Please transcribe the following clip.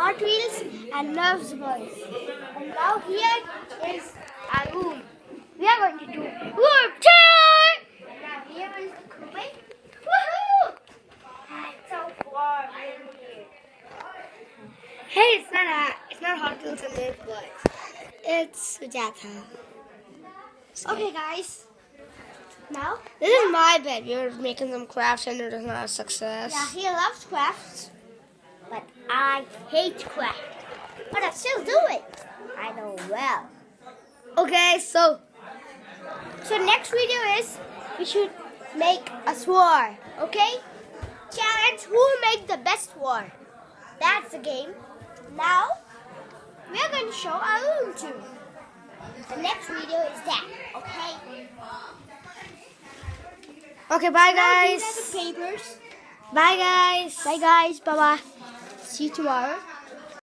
Hot Wheels and loves boys. And now here is our room. We are going to do room tour. Now here is the cooking. Woohoo! It's so warm in here. Hey, it's not Hot Wheels and Nerf boys. It's Sujata. Okay, guys. Now This is my bed. We're making some crafts and it is not a success. yeah, he loves crafts, but I hate craft. But I still do it. I know well. Okay, so So next video is we should make a sword. Okay? Challenge who will make the best sword. That's the game. Now we are going to show our room tour. The next video is that. Okay? okay, bye Now these guys. are the papers. Bye guys. Bye guys. Bye bye. See you tomorrow.